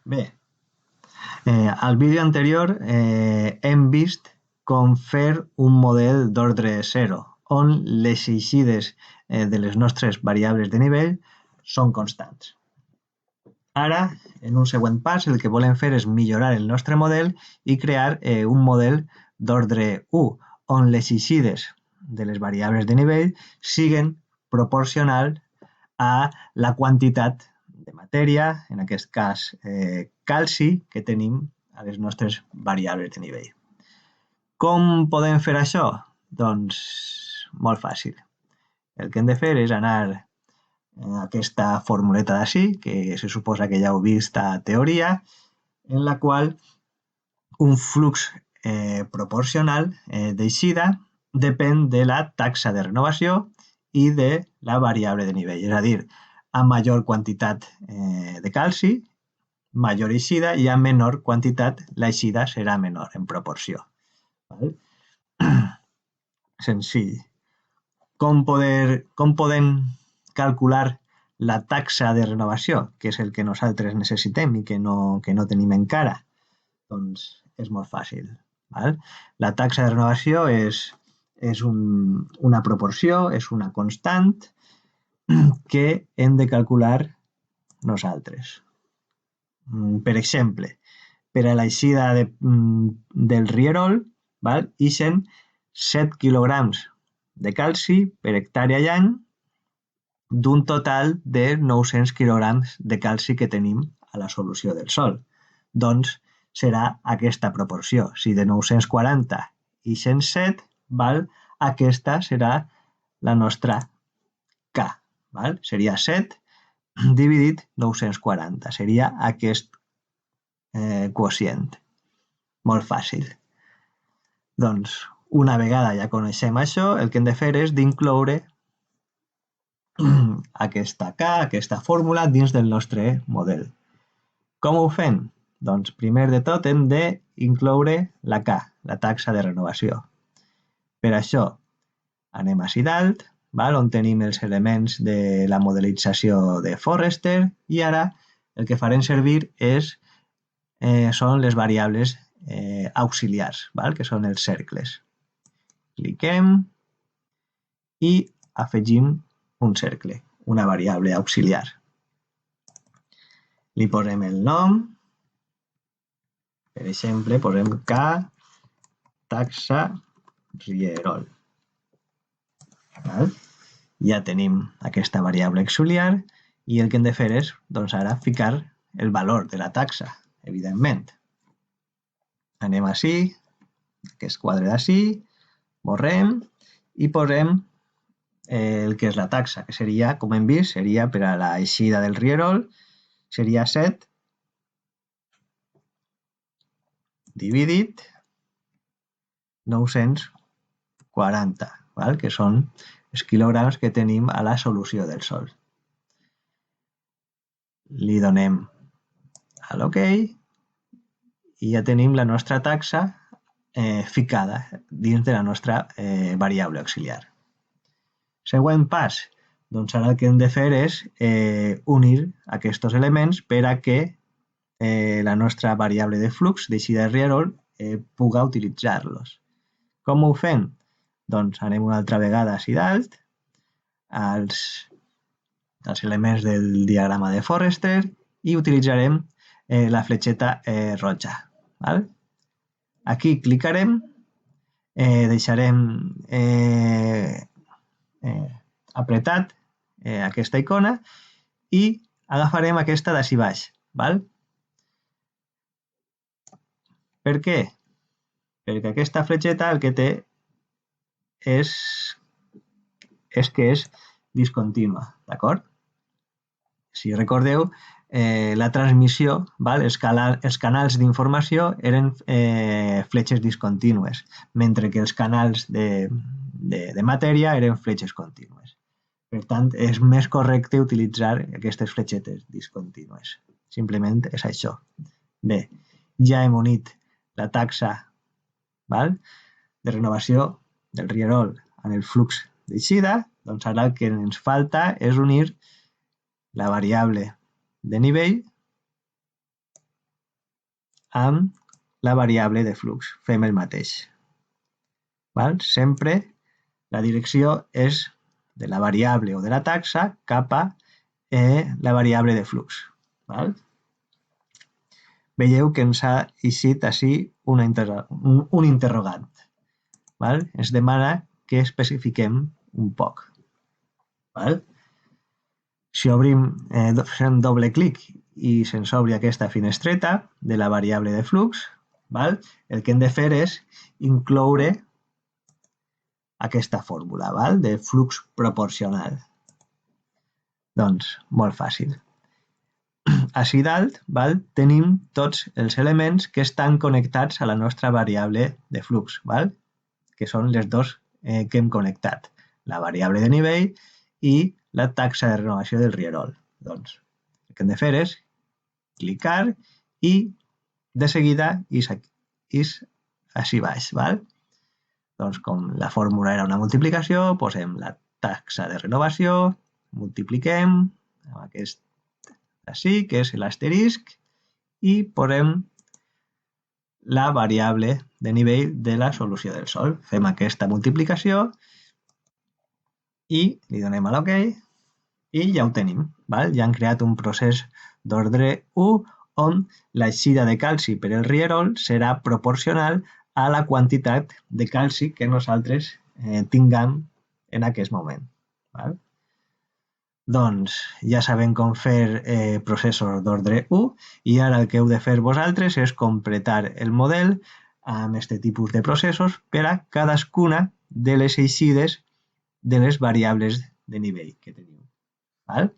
Bé, al vídeo anterior hem vist com fer un model d'ordre 0, on les eixides de les nostres variables de nivell són constants. Ara, en un següent pas, el que volem fer és millorar el nostre model i crear un model d'ordre 1, on les eixides de les variables de nivell siguen proporcional a la quantitat de matèria, en aquest cas calci, que tenim a les nostres variables de nivell. Com podem fer això? Doncs molt fàcil. El que hem de fer és anar a aquesta formuleta d'ací, que se suposa que ja heu vist a teoria, en la qual un flux proporcional d'eixida depèn de la taxa de renovació i de la variable de nivell. És a dir, a major quantitat de calci, major eixida, i a menor quantitat l'eixida serà menor en proporció. Val? Senzill. Com podem calcular la taxa de renovació, que és el que nosaltres necessitem i que no tenim encara? Doncs és molt fàcil. Val? La taxa de renovació és una proporció, és una constant que hem de calcular nosaltres. Per exemple, per a l'eixida del rierol, ixen 7 quilograms de calci per hectàrea i any d'un total de 900 quilograms de calci que tenim a la solució del sòl. Doncs serà aquesta proporció. Si de 940 ixen 7, aquesta serà la nostra K. Seria 7 dividit 940. Seria aquest quocient. Molt fàcil. Doncs, una vegada ja coneixem això, el que hem de fer és d'incloure aquesta K, aquesta fórmula, dins del nostre model. Com ho fem? Doncs, primer de tot, hem d'incloure la K, la taxa de renovació. Per això, anem ací dalt, on tenim els elements de la modelització de Forrester, i ara el que farem servir són les variables auxiliars, que són els cercles. Cliquem i afegim un cercle, una variable auxiliar. Li posem el nom, per exemple, posem K taxa rierol. Ja tenim aquesta variable auxiliar i el que hem de fer és, doncs ara, ficar el valor de la taxa, evidentment. Anem ací, aquest quadre d'ací, borrem i posem el que és la taxa, que seria, com hem vist, seria per a l'eixida del rierol, seria 7 dividit 940, que són els quilograms que tenim a la solució del sòl. Li donem a l'OK i ja tenim la nostra taxa ficada dins de la nostra variable auxiliar. Següent pas, doncs ara el que hem de fer és unir aquests elements per a que la nostra variable de flux d'eixida de rierol puga utilitzar-los. Com ho fem? Doncs anem una altra vegada ací dalt, als elements del diagrama de Forrester i utilitzarem la fletxeta roja. Aquí clicarem, deixarem apretat aquesta icona i agafarem aquesta d'ací baix. Per què? Perquè aquesta fletxeta el que té és que és discontínua, d'acord? Si recordeu, la transmissió, els canals d'informació eren fletxes discontínues, mentre que els canals de matèria eren fletxes contínues. Per tant, és més correcte utilitzar aquestes fletxetes discontínues. Simplement és això. Bé, ja hem unit la taxa de renovació del rierol en el flux d'eixida, doncs ara el que ens falta és unir la variable de nivell amb la variable de flux. Fem el mateix. Val? Sempre la direcció és de la variable o de la taxa cap a la variable de flux. Val? Veieu que ens ha eixit així un interrogant. Val? Ens demana que especifiquem un poc. Val? Si obrim, fem doble clic i se'ns obri aquesta finestreta de la variable de flux, val? El que hem de fer és incloure aquesta fórmula, val? De flux proporcional. Doncs, molt fàcil. Així dalt, val? Tenim tots els elements que estan connectats a la nostra variable de flux, val? Que són les dos que hem connectat, la variable de nivell i la taxa de renovació del rierol. Doncs, el que hem de fer és clicar i de seguida és així baix, val? Doncs com la fórmula era una multiplicació, posem la taxa de renovació, multipliquem amb aquest així, que és l'asterisc, i posem la variable de nivell de la solució del sol. Fem aquesta multiplicació i li donem a l'OK i ja ho tenim. Val? Ja hem creat un procés d'ordre 1 on l'eixida de calci per el rierol serà proporcional a la quantitat de calci que nosaltres tinguem en aquest moment. Val? Doncs ja sabem com fer processos d'ordre 1 i ara el que heu de fer vosaltres és completar el model amb aquest tipus de processos per a cadascuna de les eixides de les variables de nivell que teniu. Val?